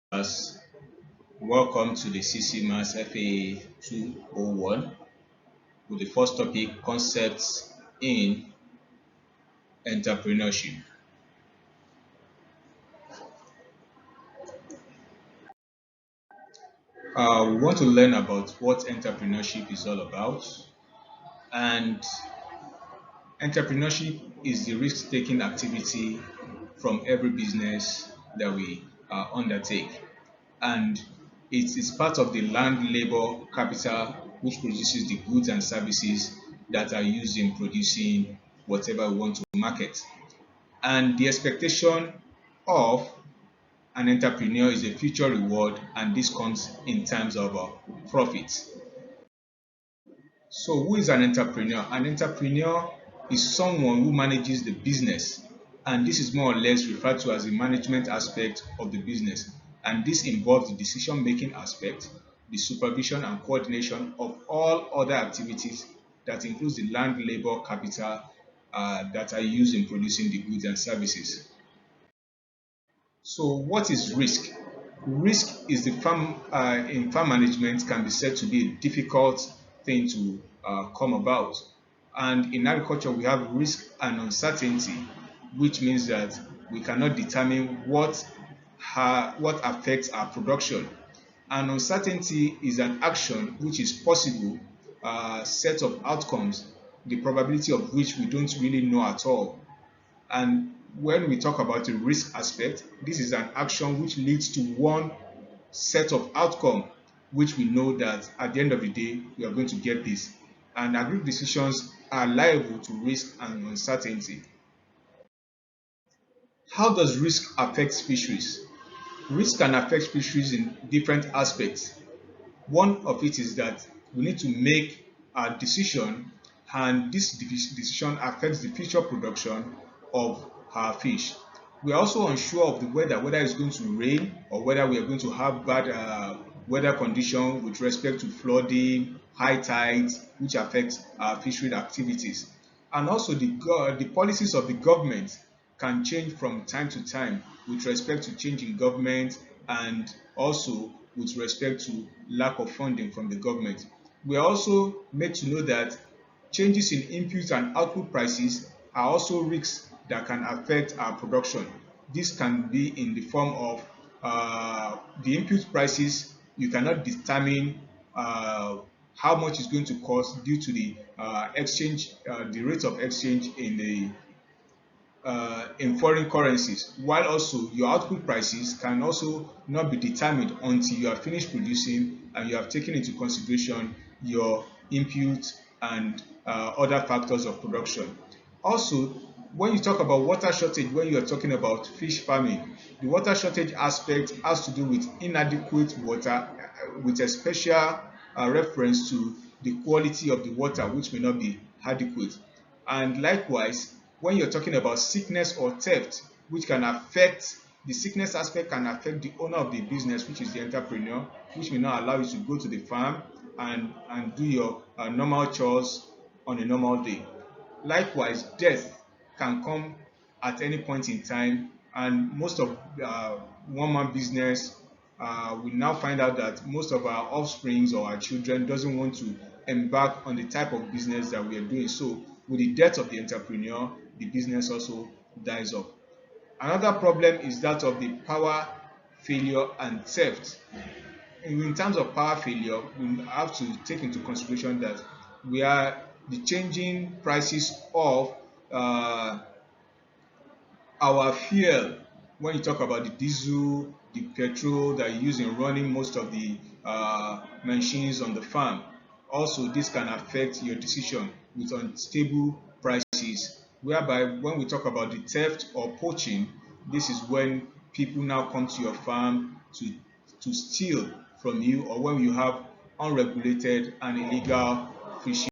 As welcome to the CCMAS FAA 201 with the first topic concepts in entrepreneurship. We want to learn about what entrepreneurship is all about, and entrepreneurship is the risk taking activity from every business that we undertake, and it is part of the land labor capital which produces the goods and services that are used in producing whatever we want to market. And the expectation of an entrepreneur is a future reward, and this comes in terms of profit. So, who is an entrepreneur? An entrepreneur is someone who manages the business, and this is more or less referred to as the management aspect of the business. And this involves the decision making aspect, the supervision and coordination of all other activities that includes the land, labor, capital that are used in producing the goods and services. So, what is risk? Risk is the farm in farm management can be said to be a difficult thing to come about. And in agriculture, we have risk and uncertainty, which means that we cannot determine what affects our production. And uncertainty is an action which is possible, set of outcomes, the probability of which we don't really know at all. And when we talk about the risk aspect, this is an action which leads to one set of outcome, which we know that at the end of the day, we are going to get this. And agri decisions are liable to risk and uncertainty. How does risk affect fisheries? Risk can affect fisheries in different aspects. One of it is that we need to make a decision, and this decision affects the future production of our fish. We are also unsure of the weather, whether it's going to rain or whether we are going to have bad weather condition with respect to flooding, high tides, which affect our fishery activities. And also the policies of the government can change from time to time with respect to change in government, and also with respect to lack of funding from the government. We are also made to know that changes in input and output prices are also risks that can affect our production. This can be in the form of the input prices. You cannot determine how much is going to cost due to the exchange, the rate of exchange in foreign currencies, while also your output prices can also not be determined until you have finished producing and you have taken into consideration your input and other factors of production. Also, when you talk about water shortage, when you are talking about fish farming, the water shortage aspect has to do with inadequate water, with a special reference to the quality of the water, which may not be adequate. And likewise, when you're talking about sickness or theft, which can affect the sickness aspect, can affect the owner of the business, which is the entrepreneur, which may not allow you to go to the farm and do your normal chores on a normal day. Likewise, death can come at any point in time, and most of one man business, we now find out that most of our offsprings or our children doesn't want to embark on the type of business that we are doing. So with the death of the entrepreneur, the business also dies off. Another problem is that of the power failure and theft. In terms of power failure, we have to take into consideration that we are the changing prices of uh, our fuel. When you talk about the diesel, the petrol that you use in running most of the machines on the farm, also this can affect your decision with unstable prices. Whereby when we talk about the theft or poaching, this is when people now come to your farm to steal from you, or when you have unregulated and illegal fishing.